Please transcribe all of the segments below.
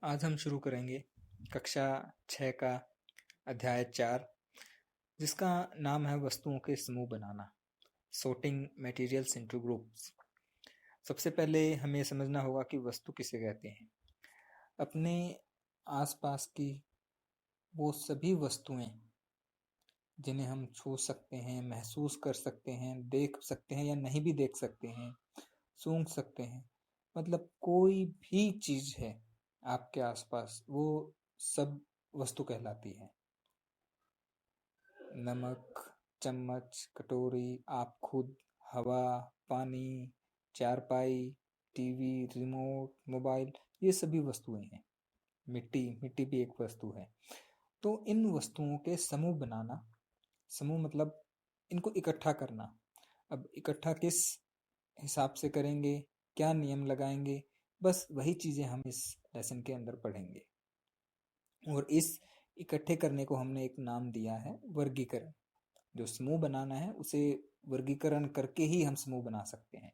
आज हम शुरू करेंगे कक्षा 6 का अध्याय 4, जिसका नाम है वस्तुओं के समूह बनाना, sorting materials into groups। सबसे पहले हमें समझना होगा कि वस्तु किसे कहते हैं। अपने आसपास की वो सभी वस्तुएं जिन्हें हम छू सकते हैं, महसूस कर सकते हैं, देख सकते हैं या नहीं भी देख सकते हैं, सूंघ सकते हैं, मतलब कोई भी चीज है आपके आसपास, वो सब वस्तु कहलाती है। नमक, चम्मच, कटोरी, आप खुद, हवा, पानी, चारपाई, टीवी, रिमोट, मोबाइल, ये सभी वस्तुएं हैं। मिट्टी मिट्टी भी एक वस्तु है। तो इन वस्तुओं के समूह बनाना, समूह मतलब इनको इकट्ठा करना। अब इकट्ठा किस हिसाब से करेंगे, क्या नियम लगाएंगे, बस वही चीजें हम इस लेसन के अंदर पढ़ेंगे। और इस इकट्ठे करने को हमने एक नाम दिया है वर्गीकरण। जो समूह बनाना है उसे वर्गीकरण करके ही हम समूह बना सकते हैं।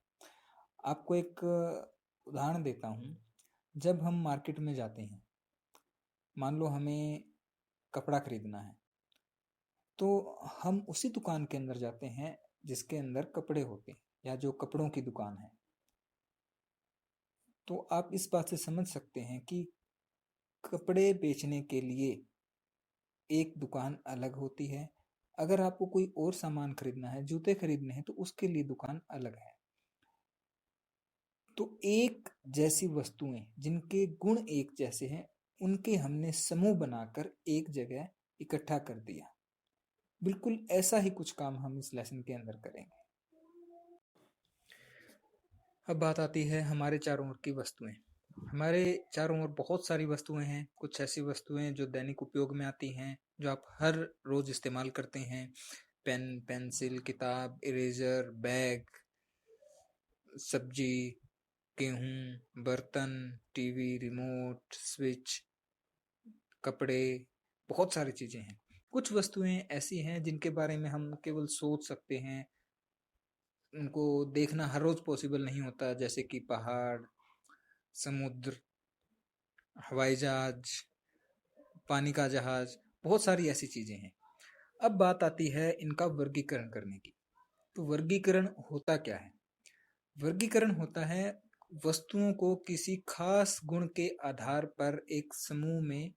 आपको एक उदाहरण देता हूँ। जब हम मार्केट में जाते हैं, मान लो हमें कपड़ा खरीदना है, तो हम उसी दुकान के अंदर जाते हैं जिसके अंदर कपड़े होते हैं, या जो कपड़ों की दुकान है। तो आप इस बात से समझ सकते हैं कि कपड़े बेचने के लिए एक दुकान अलग होती है। अगर आपको कोई और सामान खरीदना है, जूते खरीदने हैं, तो उसके लिए दुकान अलग है। तो एक जैसी वस्तुएं जिनके गुण एक जैसे हैं, उनके हमने समूह बनाकर एक जगह इकट्ठा कर दिया। बिल्कुल ऐसा ही कुछ काम हम इस लेसन के अंदर करेंगे। अब बात आती है हमारे चारों ओर की वस्तुएं। हमारे चारों ओर बहुत सारी वस्तुएं हैं। कुछ ऐसी वस्तुएं जो दैनिक उपयोग में आती हैं, जो आप हर रोज इस्तेमाल करते हैं। पेन, पेंसिल, किताब, इरेजर, बैग, सब्जी, गेहूं, बर्तन, टीवी, रिमोट, स्विच, कपड़े, बहुत सारी चीजें हैं। कुछ वस्तुएं ऐसी हैं जिनके बारे में हम केवल सोच सकते हैं, उनको देखना हर रोज पॉसिबल नहीं होता, जैसे कि पहाड़, समुद्र, हवाई जहाज, पानी का जहाज, बहुत सारी ऐसी चीजें हैं। अब बात आती है इनका वर्गीकरण करने की। तो वर्गीकरण होता क्या है? वर्गीकरण होता है वस्तुओं को किसी खास गुण के आधार पर एक समूह में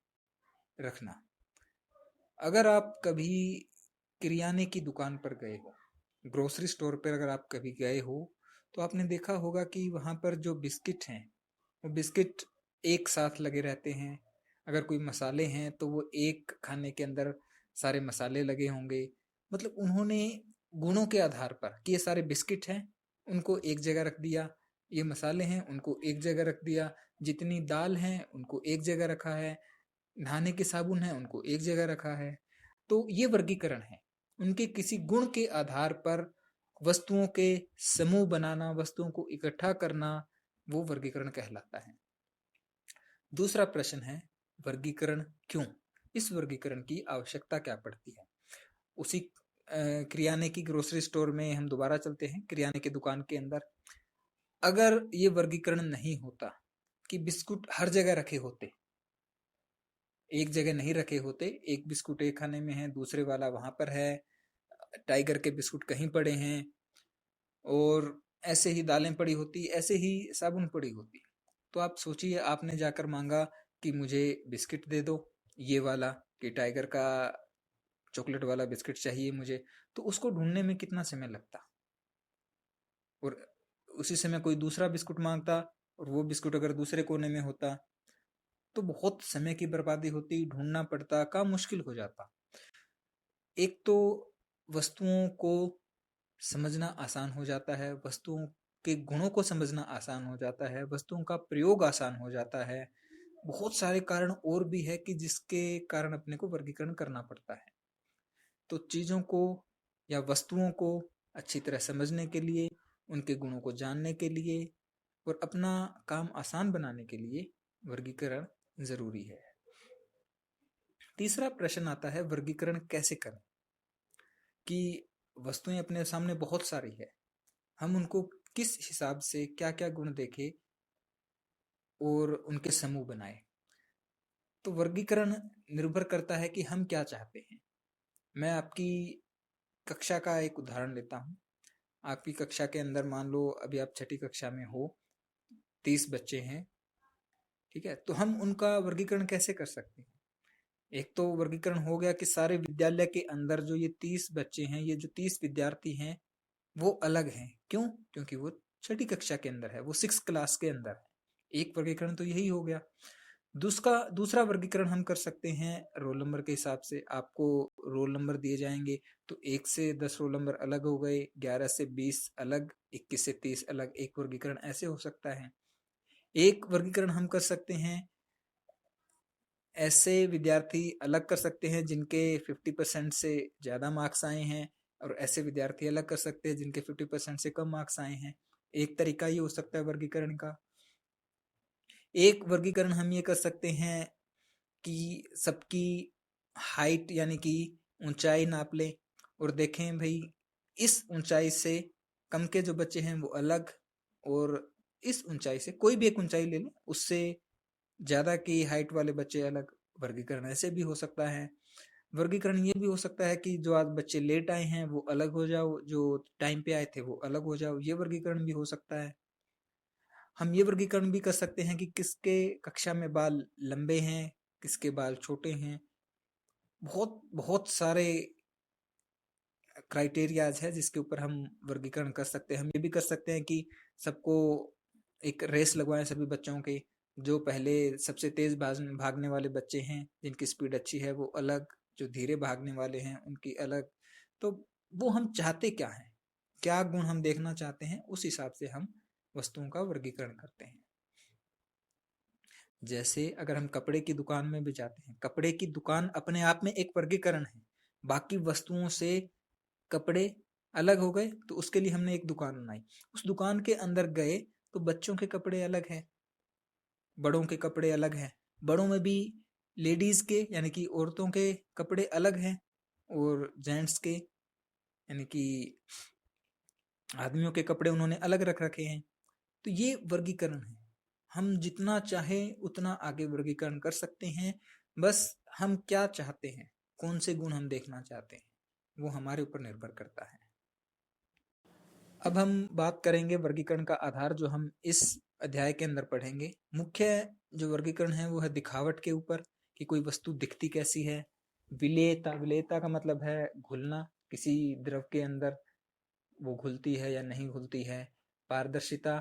रखना। अगर आप कभी किराने की दुकान पर गए हो, ग्रोसरी स्टोर पर अगर आप कभी गए हो, तो आपने देखा होगा कि वहां पर जो बिस्किट हैं, वो बिस्किट एक साथ लगे रहते हैं। अगर कोई मसाले हैं तो वो एक खाने के अंदर सारे मसाले लगे होंगे। मतलब उन्होंने गुणों के आधार पर कि ये सारे बिस्किट हैं, उनको एक जगह रख दिया, ये मसाले हैं, उनको एक जगह रख दिया, जितनी दाल हैं उनको एक जगह रखा है, नहाने के साबुन है उनको एक जगह रखा है। तो ये वर्गीकरण है। उनके किसी गुण के आधार पर वस्तुओं के समूह बनाना, वस्तुओं को इकट्ठा करना, वो वर्गीकरण कहलाता है। दूसरा प्रश्न है, वर्गीकरण क्यों? इस वर्गीकरण की आवश्यकता क्या पड़ती है? उसी किराने की ग्रोसरी स्टोर में हम दोबारा चलते हैं, किराने की दुकान के अंदर। अगर ये वर्गीकरण नहीं होता कि बिस्कुट हर जगह रखे होते, एक जगह नहीं रखे होते, एक बिस्कुट एक खाने में है, दूसरे वाला वहां पर है, टाइगर के बिस्कुट कहीं पड़े हैं, और ऐसे ही दालें पड़ी होती, ऐसे ही साबुन पड़ी होती, तो आप सोचिए, आपने जाकर मांगा कि मुझे बिस्किट दे दो, ये वाला, कि टाइगर का चॉकलेट वाला बिस्किट चाहिए मुझे, तो उसको ढूंढने में कितना समय लगता। और उसी समय कोई दूसरा बिस्कुट मांगता, और वो बिस्कुट अगर दूसरे कोने में होता, तो बहुत समय की बर्बादी होती, ढूंढना पड़ता, काम मुश्किल हो जाता। एक तो वस्तुओं को समझना आसान हो जाता है, वस्तुओं के गुणों को समझना आसान हो जाता है, वस्तुओं का प्रयोग आसान हो जाता है। बहुत सारे कारण और भी है कि जिसके कारण अपने को वर्गीकरण करना पड़ता है। तो चीजों को या वस्तुओं को अच्छी तरह समझने के लिए, उनके गुणों को जानने के लिए और अपना काम आसान बनाने के लिए वर्गीकरण जरूरी है। तीसरा प्रश्न आता है, वर्गीकरण कैसे करें? कि वस्तुएं अपने सामने बहुत सारी है, हम उनको किस हिसाब से क्या क्या गुण देखे और उनके समूह बनाए। तो वर्गीकरण निर्भर करता है कि हम क्या चाहते हैं। मैं आपकी कक्षा का एक उदाहरण लेता हूँ। आपकी कक्षा के अंदर मान लो अभी आप छठी कक्षा में हो, 30 बच्चे हैं, ठीक है। तो हम उनका वर्गीकरण कैसे कर सकते हैं? एक तो वर्गीकरण हो गया कि सारे विद्यालय के अंदर जो ये 30 बच्चे हैं, ये जो 30 विद्यार्थी हैं, वो अलग हैं। क्यों? क्योंकि वो छठी कक्षा के अंदर है, वो 6 क्लास के अंदर है। एक वर्गीकरण तो यही हो गया। दूसरा वर्गीकरण हम कर सकते हैं रोल नंबर के हिसाब से। आपको रोल नंबर दिए जाएंगे, तो 1 से 10 रोल नंबर अलग हो गए, 11 से 20 अलग, 21 से 30 अलग। एक वर्गीकरण ऐसे हो सकता है। एक वर्गीकरण हम कर सकते हैं, ऐसे विद्यार्थी अलग कर सकते हैं जिनके 50% से ज्यादा मार्क्स आए हैं, और ऐसे विद्यार्थी अलग कर सकते हैं जिनके 50% से कम मार्क्स आए हैं। एक तरीका ये हो सकता है वर्गीकरण का। एक वर्गीकरण हम ये कर सकते हैं कि सबकी हाइट यानी कि ऊंचाई नाप लें और देखें भाई इस ऊंचाई से कम के जो बच्चे हैं वो अलग, और इस ऊंचाई से कोई भी एक ऊंचाई ले लें उससे ज्यादा की हाइट वाले बच्चे अलग। वर्गीकरण ऐसे भी हो सकता है। वर्गीकरण ये भी हो सकता है कि जो आज बच्चे लेट आए हैं वो अलग हो जाओ, जो टाइम पे आए थे वो अलग हो जाओ। ये वर्गीकरण भी हो सकता है। हम ये वर्गीकरण भी कर सकते हैं कि किसके कक्षा में बाल लंबे हैं, किसके बाल छोटे हैं। बहुत बहुत सारे क्राइटेरियाज है जिसके ऊपर हम वर्गीकरण कर सकते हैं। हम ये भी कर सकते हैं कि सबको एक रेस लगवाएं सभी बच्चों के। जो पहले सबसे तेज भागने वाले बच्चे हैं जिनकी स्पीड अच्छी है वो अलग, जो धीरे भागने वाले हैं उनकी अलग। तो वो हम चाहते क्या हैं, क्या गुण हम देखना चाहते हैं, उस हिसाब से हम वस्तुओं का वर्गीकरण करते हैं। जैसे अगर हम कपड़े की दुकान में भी जाते हैं, कपड़े की दुकान अपने आप में एक वर्गीकरण है। बाकी वस्तुओं से कपड़े अलग हो गए तो उसके लिए हमने एक दुकान बनाई। उस दुकान के अंदर गए तो बच्चों के कपड़े अलग हैं, बड़ों के कपड़े अलग हैं। बड़ों में भी लेडीज के यानी कि औरतों के कपड़े अलग हैं, और जेंट्स के यानी कि आदमियों के कपड़े उन्होंने अलग रख रखे हैं। तो ये वर्गीकरण है। हम जितना चाहे उतना आगे वर्गीकरण कर सकते हैं। बस हम क्या चाहते हैं, कौन से गुण हम देखना चाहते हैं, वो हमारे ऊपर निर्भर करता है। अब हम बात करेंगे वर्गीकरण का आधार जो हम इस अध्याय के अंदर पढ़ेंगे। मुख्य जो वर्गीकरण है वो है दिखावट के ऊपर, कि कोई वस्तु दिखती कैसी है। विलेयता, विलेयता का मतलब है घुलना, किसी द्रव के अंदर वो घुलती है या नहीं घुलती है। पारदर्शिता,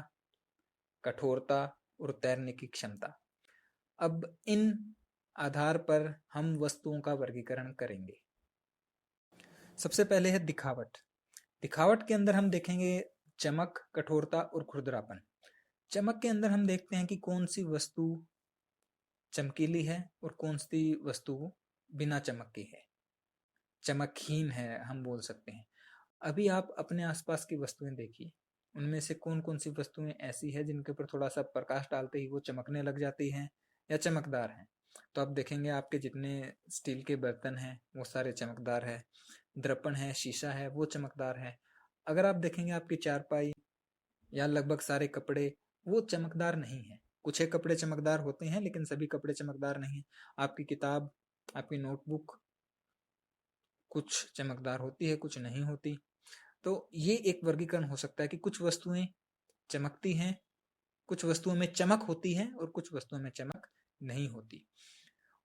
कठोरता और तैरने की क्षमता। अब इन आधार पर हम वस्तुओं का वर्गीकरण करेंगे। सबसे पहले है दिखावट। दिखावट के अंदर हम देखेंगे चमक, कठोरता और खुरदरापन। चमक के अंदर हम देखते हैं कि कौन सी वस्तु चमकीली है और कौन सी वस्तु बिना चमक की है, चमकहीन है हम बोल सकते हैं। अभी आप अपने आसपास की वस्तुएं देखिए, उनमें से कौन कौन सी वस्तुएं ऐसी है जिनके ऊपर थोड़ा सा प्रकाश डालते ही वो चमकने लग जाती हैं या चमकदार हैं। तो आप देखेंगे आपके जितने स्टील के बर्तन हैं वो सारे चमकदार है, दर्पण है, शीशा है, वो चमकदार है। अगर आप देखेंगे आपकी चारपाई या लगभग सारे कपड़े, वो चमकदार नहीं है। कुछ एक कपड़े चमकदार होते हैं लेकिन सभी कपड़े चमकदार नहीं है। आपकी किताब, आपकी नोटबुक कुछ चमकदार होती है, कुछ नहीं होती। तो ये एक वर्गीकरण हो सकता है कि कुछ वस्तुएं चमकती हैं, कुछ वस्तुओं में चमक होती है और कुछ वस्तुओं में चमक नहीं होती।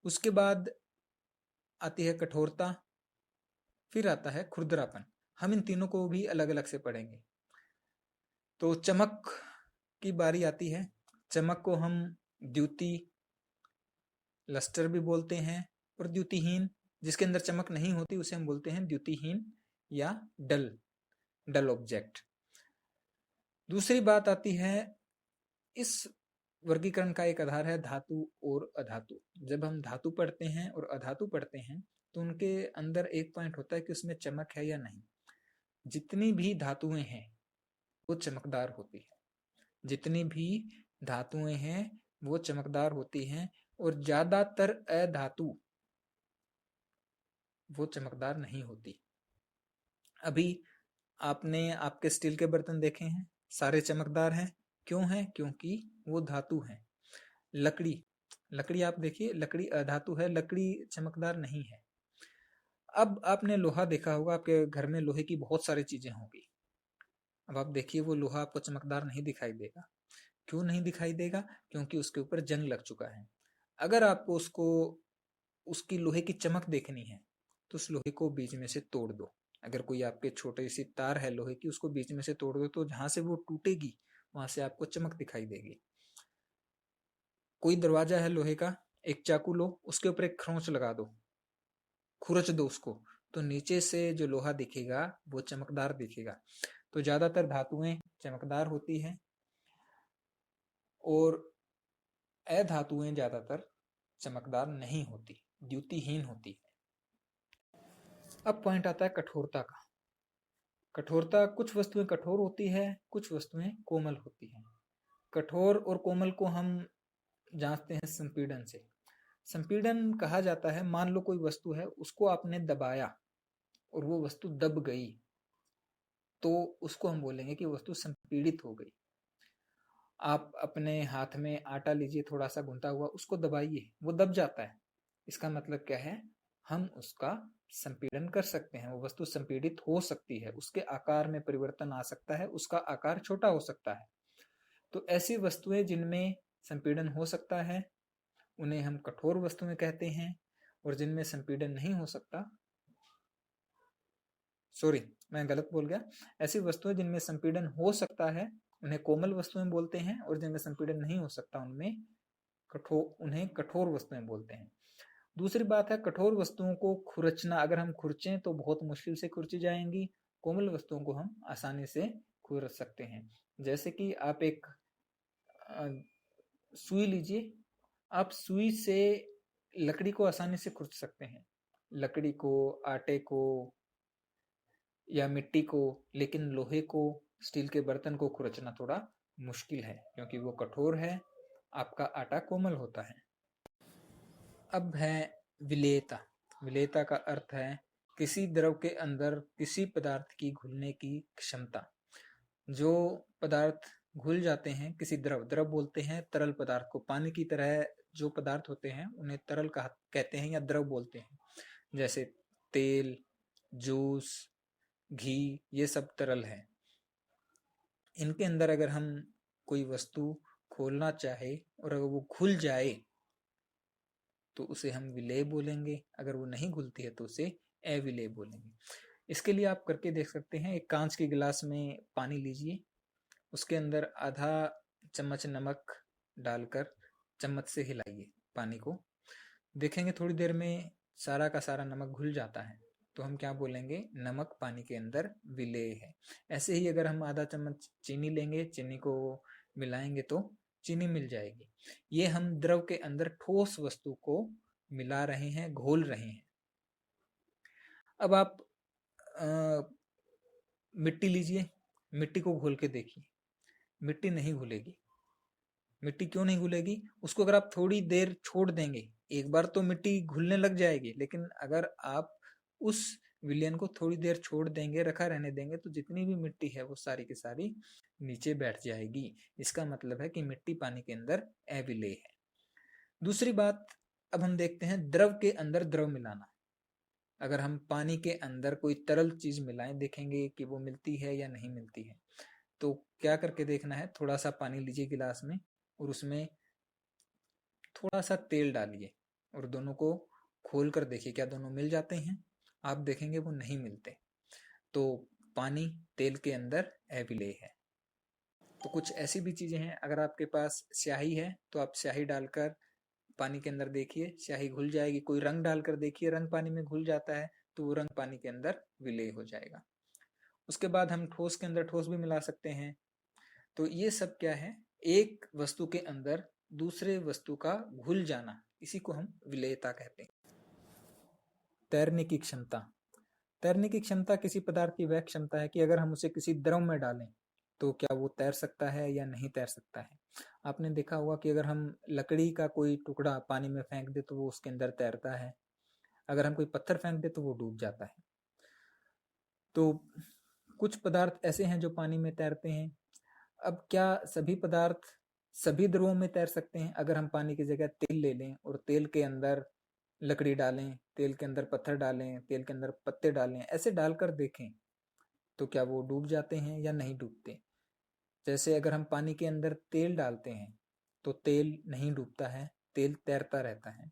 उसके बाद आती है कठोरता, फिर आता है खुरदरापन। हम इन तीनों को भी अलग अलग से पढ़ेंगे। तो चमक की बारी आती है। चमक को हम द्युति, लस्टर भी बोलते हैं, और द्युतिहीन, जिसके अंदर चमक नहीं होती उसे हम बोलते हैं द्युतिहीन या डल, डल ऑब्जेक्ट। दूसरी बात आती है, इस वर्गीकरण का एक आधार है धातु और अधातु। जब हम धातु पढ़ते हैं और अधातु पढ़ते हैं तो उनके अंदर एक पॉइंट होता है कि उसमें चमक है या नहीं। जितनी भी धातुएं हैं वो चमकदार होती है, जितनी भी धातुएं हैं वो चमकदार होती हैं, और ज्यादातर अधातु वो चमकदार नहीं होती। अभी आपने आपके स्टील के बर्तन देखे हैं, सारे चमकदार हैं। क्यों हैं? क्योंकि वो धातु हैं। लकड़ी, लकड़ी आप देखिए, लकड़ी अधातु है, लकड़ी चमकदार नहीं है। अब आपने लोहा देखा होगा, आपके घर में लोहे की बहुत सारी चीजें होंगी। अब आप देखिए वो लोहा आपको चमकदार नहीं दिखाई देगा। क्यों नहीं दिखाई देगा? क्योंकि उसके ऊपर जंग लग चुका है। अगर आपको उसको उसकी लोहे की चमक देखनी है तो उस लोहे को बीच में से तोड़ दो। अगर कोई आपके छोटी सी तार है लोहे की, उसको बीच में से तोड़ दो तो जहां से वो टूटेगी वहां से आपको चमक दिखाई देगी। कोई दरवाजा है लोहे का, एक चाकू लो, उसके ऊपर एक खरोंच लगा दो, खुरच दो उसको, तो नीचे से जो लोहा दिखेगा वो चमकदार दिखेगा। तो ज्यादातर धातुएं चमकदार होती हैं और अधातुएं ज्यादातर चमकदार नहीं होती, द्युतिहीन होती है। अब पॉइंट आता है कठोरता का। कठोरता, कुछ वस्तुएं कठोर होती है, कुछ वस्तुएं कोमल होती हैं। कठोर और कोमल को हम जांचते हैं संपीड़न से। संपीड़न कहा जाता है, मान लो कोई वस्तु है, उसको आपने दबाया और वो वस्तु दब गई, तो उसको हम बोलेंगे कि वस्तु संपीड़ित हो गई। आप अपने हाथ में आटा लीजिए थोड़ा सा गुंथा हुआ, उसको दबाइए, वो दब जाता है। इसका मतलब क्या है? हम उसका संपीड़न कर सकते हैं, वो वस्तु संपीड़ित हो सकती है, उसके आकार में परिवर्तन आ सकता है, उसका आकार छोटा हो सकता है। तो ऐसी वस्तुएं जिनमें संपीड़न हो सकता है उन्हें हम कठोर वस्तुएं कहते हैं, और जिनमें संपीड़न नहीं हो सकता, सॉरी मैं गलत बोल गया, ऐसी वस्तुएं जिनमें संपीड़न हो सकता है उन्हें कोमल वस्तुएं बोलते हैं, और जिनमें संपीड़न नहीं हो सकता उन्हें कठोर वस्तुएं बोलते हैं। दूसरी बात है, कठोर वस्तुओं को खुरचना, अगर हम खुरचें तो बहुत मुश्किल से खुरची जाएंगी। कोमल वस्तुओं को हम आसानी से खुरच सकते हैं। जैसे कि आप एक सुई लीजिए, आप सुई से लकड़ी को आसानी से खुरच सकते हैं, लकड़ी को, आटे को या मिट्टी को, लेकिन लोहे को, स्टील के बर्तन को खुरचना थोड़ा मुश्किल है क्योंकि वो कठोर है, आपका आटा कोमल होता है। अब है विलेयता। विलेयता का अर्थ है किसी द्रव के अंदर किसी पदार्थ की घुलने की क्षमता। जो पदार्थ घुल जाते हैं किसी द्रव, द्रव बोलते हैं तरल पदार्थ को, पानी की तरह जो पदार्थ होते हैं उन्हें तरल कहते हैं या द्रव बोलते हैं। जैसे तेल, जूस, घी, ये सब तरल है। इनके अंदर अगर हम कोई वस्तु खोलना चाहे और अगर वो घुल जाए तो उसे हम विलेय बोलेंगे, अगर वो नहीं घुलती है तो उसे अविलेय बोलेंगे। इसके लिए आप करके देख सकते हैं, एक कांच के गिलास में पानी लीजिए, उसके अंदर आधा चम्मच नमक डालकर चम्मच से हिलाइए पानी को, देखेंगे थोड़ी देर में सारा का सारा नमक घुल जाता है, तो हम क्या बोलेंगे? नमक पानी के अंदर विलेय है। ऐसे ही अगर हम आधा चम्मच चीनी लेंगे, चीनी को मिलाएंगे तो चीनी मिल जाएगी। ये हम द्रव के अंदर ठोस वस्तु को मिला रहे हैं, घोल रहे हैं। अब आप मिट्टी लीजिए, मिट्टी को घोल के देखिए, मिट्टी नहीं घुलेगी। मिट्टी क्यों नहीं घुलेगी? उसको अगर आप थोड़ी देर छोड़ देंगे, एक बार तो मिट्टी घुलने लग जाएगी, लेकिन अगर आप उस विलयन को थोड़ी देर छोड़ देंगे, रखा रहने देंगे, तो जितनी भी मिट्टी है वो सारी की सारी नीचे बैठ जाएगी। इसका मतलब है कि मिट्टी पानी के अंदर अविलेय है। दूसरी बात, अब हम देखते हैं द्रव के अंदर द्रव मिलाना। अगर हम पानी के अंदर कोई तरल चीज मिलाएं, देखेंगे कि वो मिलती है या नहीं मिलती है। तो क्या करके देखना है, थोड़ा सा पानी लीजिए गिलास में और उसमें थोड़ा सा तेल डालिए और दोनों को खोल कर देखिए क्या दोनों मिल जाते हैं। आप देखेंगे वो नहीं मिलते, तो पानी तेल के अंदर अविलेय है। तो कुछ ऐसी भी चीजें हैं, अगर आपके पास स्याही है तो आप स्याही डालकर पानी के अंदर देखिए, स्याही घुल जाएगी। कोई रंग डालकर देखिए, रंग पानी में घुल जाता है तो वो रंग पानी के अंदर विलेय हो जाएगा। उसके बाद हम ठोस के अंदर ठोस भी मिला सकते हैं। तो ये सब क्या है? एक वस्तु के अंदर दूसरे वस्तु का घुल जाना, इसी को हम विलेयता कहते हैं। तैरने की क्षमता। तैरने की क्षमता किसी पदार्थ की वह क्षमता है कि अगर हम उसे किसी द्रव में डालें तो क्या वो तैर सकता है या नहीं तैर सकता है। आपने देखा होगा कि अगर हम लकड़ी का कोई टुकड़ा पानी में फेंक दे तो वो उसके अंदर तैरता है, अगर हम कोई पत्थर फेंक दे तो वो डूब जाता है। तो कुछ पदार्थ ऐसे हैं जो पानी में तैरते हैं। अब क्या सभी पदार्थ सभी द्रवों में तैर सकते हैं। अगर हम पानी की जगह तेल ले लें और तेल के अंदर लकड़ी डालें, तेल के अंदर पत्थर डालें, तेल के अंदर पत्ते डालें, ऐसे डालकर देखें तो क्या वो डूब जाते हैं या नहीं डूबते। जैसे अगर हम पानी के अंदर तेल डालते हैं तो तेल नहीं डूबता है, तेल तैरता रहता है।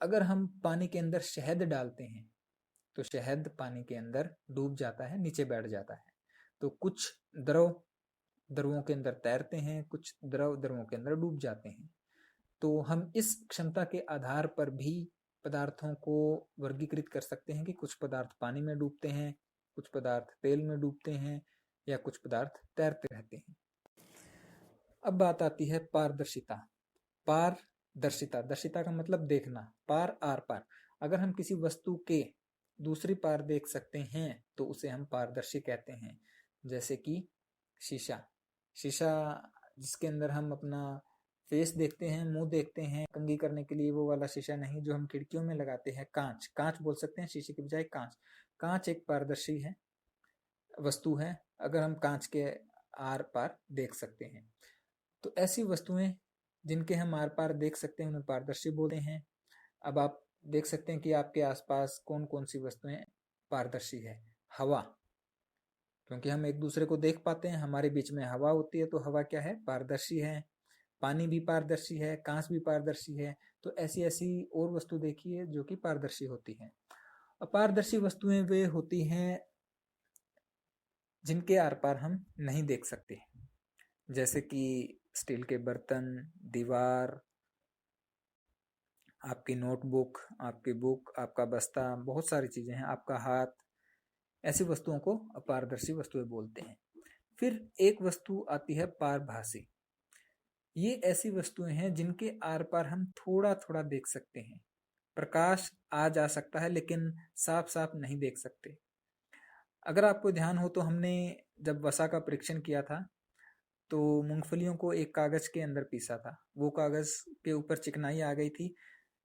अगर हम पानी के अंदर शहद डालते हैं तो शहद पानी के अंदर डूब जाता है, नीचे बैठ जाता है। तो कुछ द्रव द्रवों के अंदर तैरते हैं, कुछ द्रव द्रवों के अंदर डूब जाते हैं। तो हम इस क्षमता के आधार पर भी पदार्थों को वर्गीकृत कर सकते हैं कि कुछ पदार्थ पानी में डूबते हैं, कुछ पदार्थ तेल में डूबते हैं या कुछ पदार्थ तैरते रहते हैं। अब बात आती है पारदर्शिता। पारदर्शिता, दर्शिता का मतलब देखना, पार आर पार। अगर हम किसी वस्तु के दूसरी पार देख सकते हैं तो उसे हम पारदर्शी कहते हैं। जैसे कि शीशा, शीशा जिसके अंदर हम अपना फेस देखते हैं, मुंह देखते हैं कंघी करने के लिए, वो वाला शीशा नहीं जो हम खिड़कियों में लगाते हैं। कांच, कांच बोल सकते हैं शीशे के बजाय कांच। कांच एक पारदर्शी है, वस्तु है, अगर हम कांच के आर पार देख सकते हैं। तो ऐसी वस्तुएं जिनके हम आर पार देख सकते हैं उन्हें पारदर्शी बोलते हैं। अब आप देख सकते हैं कि आपके आसपास कौन कौन सी वस्तुएं पारदर्शी है। हवा, क्योंकि हम एक दूसरे को देख पाते हैं, हमारे बीच में हवा होती है, तो हवा क्या है, पारदर्शी है। पानी भी पारदर्शी है, कांच भी पारदर्शी है। तो ऐसी ऐसी और वस्तु देखिए जो कि पारदर्शी होती है। अपारदर्शी वस्तुएं वे होती हैं जिनके आर पार हम नहीं देख सकते, जैसे कि स्टील के बर्तन, दीवार, आपकी नोटबुक, आपकी बुक, आपका बस्ता, बहुत सारी चीजें हैं, आपका हाथ। ऐसी वस्तुओं को अपारदर्शी वस्तुएं बोलते हैं। फिर एक वस्तु आती है पारभासी। ये ऐसी वस्तुएं हैं जिनके आर पार हम थोड़ा थोड़ा देख सकते हैं, प्रकाश आ जा सकता है लेकिन साफ साफ नहीं देख सकते। अगर आपको ध्यान हो तो हमने जब वसा का परीक्षण किया था तो मूंगफलियों को एक कागज के अंदर पीसा था, वो कागज के ऊपर चिकनाई आ गई थी।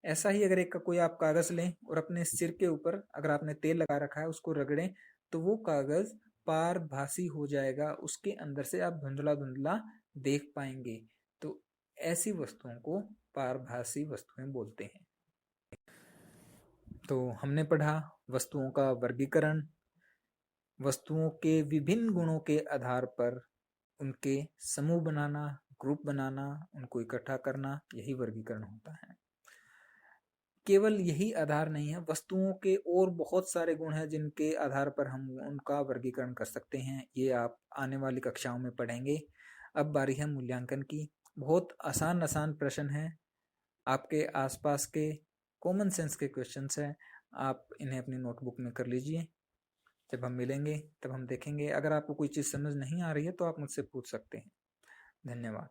ऐसा ही अगर एक का कोई आप कागज लें और अपने सिर के ऊपर अगर आपने तेल लगा रखा है उसको रगड़ें तो वो कागज पारभासी हो जाएगा, उसके अंदर से आप धुंधला धुंधला देख पाएंगे। तो ऐसी वस्तुओं को पारभासी वस्तुएं बोलते हैं। तो हमने पढ़ा वस्तुओं का वर्गीकरण, वस्तुओं के विभिन्न गुणों के आधार पर उनके समूह बनाना, ग्रुप बनाना, उनको इकट्ठा करना, यही वर्गीकरण होता है। केवल यही आधार नहीं है, वस्तुओं के और बहुत सारे गुण हैं जिनके आधार पर हम उनका वर्गीकरण कर सकते हैं। ये आप आने वाली कक्षाओं में पढ़ेंगे। अब बारी है मूल्यांकन की। बहुत आसान आसान प्रश्न हैं, आपके आसपास के कॉमन सेंस के क्वेश्चंस हैं, आप इन्हें अपनी नोटबुक में कर लीजिए। जब हम मिलेंगे तब हम देखेंगे, अगर आपको कोई चीज़ समझ नहीं आ रही है तो आप मुझसे पूछ सकते हैं। धन्यवाद।